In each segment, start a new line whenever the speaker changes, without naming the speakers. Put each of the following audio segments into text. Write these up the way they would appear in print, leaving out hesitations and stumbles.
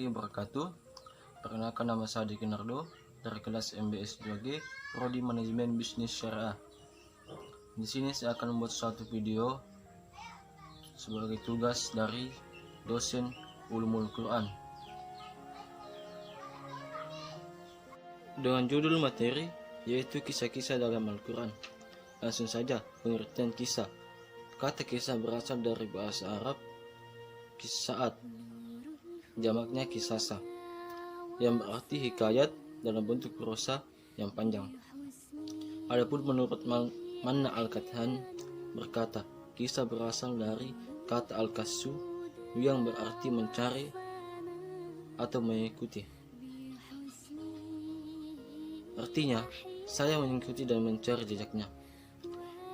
warahmatullahi wabarakatuh. Perkenalkan, nama saya Diki Nardo dari kelas MBS 2G, Prodi Manajemen Bisnis Syariah. Di sini saya akan membuat suatu video sebagai tugas dari dosen Ulumul Quran dengan judul materi yaitu kisah-kisah dalam Al-Quran. Langsung saja pengertian kisah. Kata kisah berasal dari bahasa Arab kissaat, jamaknya kisasa, yang berarti hikayat dalam bentuk prosa yang panjang. Adapun menurut Manna Al-Kathan berkata, kisah berasal dari kata al-kassu yang berarti mencari atau mengikuti. Artinya, saya mengikuti dan mencari jejaknya.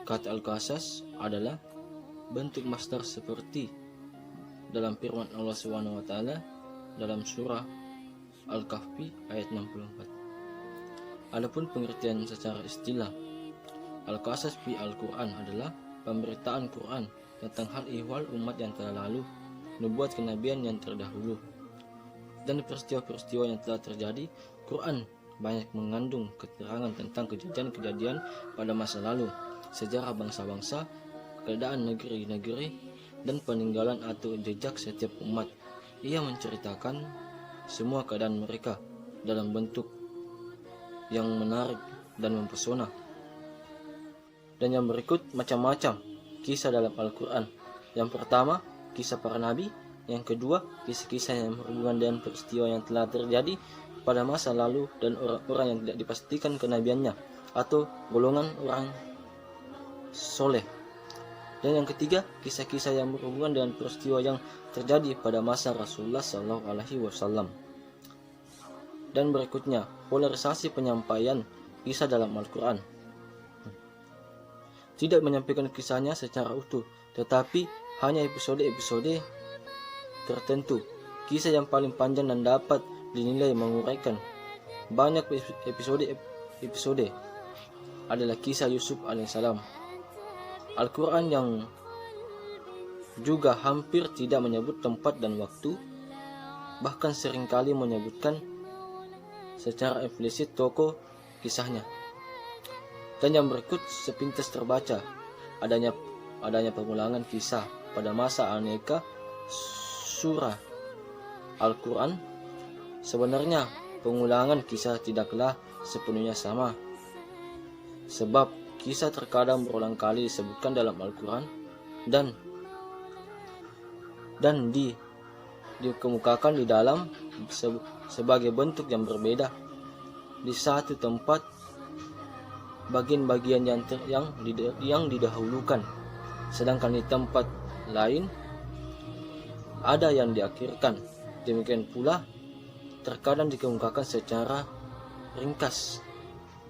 Kata al-qasas adalah bentuk masdar seperti dalam firman Allah SWT dalam surah Al-Kahfi ayat 64. Adapun pengertian secara istilah, al-qasas fi Al-Quran adalah pemberitaan Quran tentang hal ihwal umat yang telah lalu, nubuat kenabian yang terdahulu, dan peristiwa-peristiwa yang telah terjadi. Quran banyak mengandung keterangan tentang kejadian-kejadian pada masa lalu, sejarah bangsa-bangsa, keadaan negeri-negeri, dan peninggalan atau jejak setiap umat. Ia menceritakan semua keadaan mereka dalam bentuk yang menarik dan mempesona. Dan yang berikut macam-macam kisah dalam Al-Quran. Yang pertama, kisah para nabi. Yang kedua, kisah-kisah yang berhubungan dengan peristiwa yang telah terjadi pada masa lalu dan orang-orang yang tidak dipastikan kenabiannya atau golongan orang soleh. Dan yang ketiga, kisah-kisah yang berhubungan dengan peristiwa yang terjadi pada masa Rasulullah SAW. Dan berikutnya, polarisasi penyampaian kisah dalam Al-Quran. Tidak menyampaikan kisahnya secara utuh, tetapi hanya episode-episode tertentu. Kisah yang paling panjang dan dapat dinilai menguraikan banyak episode adalah kisah Yusuf alaihissalam. Al-Quran yang juga hampir tidak menyebut tempat dan waktu, bahkan seringkali menyebutkan secara implisit tokoh kisahnya. Dan yang berikut sepintas terbaca adanya pengulangan kisah pada masa aneka surah Al-Quran. Sebenarnya pengulangan kisah tidaklah sepenuhnya sama, sebab kisah terkadang berulang kali disebutkan dalam Al-Quran dan dikemukakan di dalam sebagai bentuk yang berbeda. Di satu tempat bagian-bagian yang didahulukan, sedangkan di tempat lain ada yang diakhirkan. Demikian pula terkadang dikemukakan secara ringkas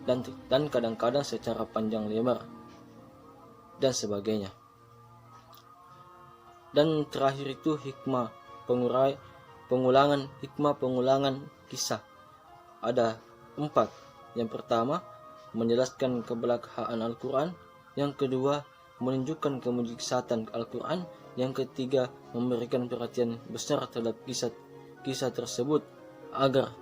dan kadang-kadang secara panjang lebar dan sebagainya. Dan terakhir itu hikmah pengulangan kisah. Ada 4. Yang pertama, menjelaskan kebelakang Al-Quran. Yang kedua, menunjukkan kemujizatan Al-Quran. Yang ketiga, memberikan perhatian besar terhadap kisah tersebut agar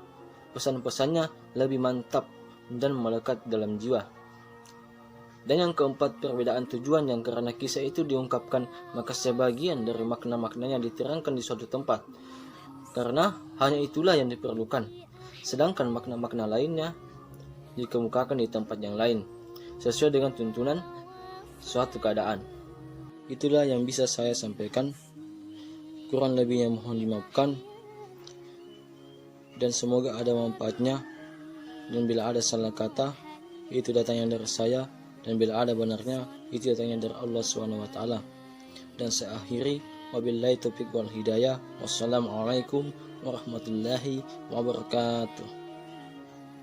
pesan-pesannya lebih mantap dan melekat dalam jiwa. Dan yang keempat, perbedaan tujuan yang karena kisah itu diungkapkan, maka sebagian dari makna-maknanya diterangkan di suatu tempat karena hanya itulah yang diperlukan, sedangkan makna-makna lainnya dikemukakan di tempat yang lain sesuai dengan tuntunan suatu keadaan. Itulah yang bisa saya sampaikan. Kurang lebihnya mohon dimaafkan, dan semoga ada manfaatnya. Dan bila ada salah kata, itu datangnya dari saya, dan bila ada benarnya, itu datangnya dari Allah SWT. Dan saya akhiri, wabillahi taufiq wal hidayah. Wassalamualaikum warahmatullahi wabarakatuh.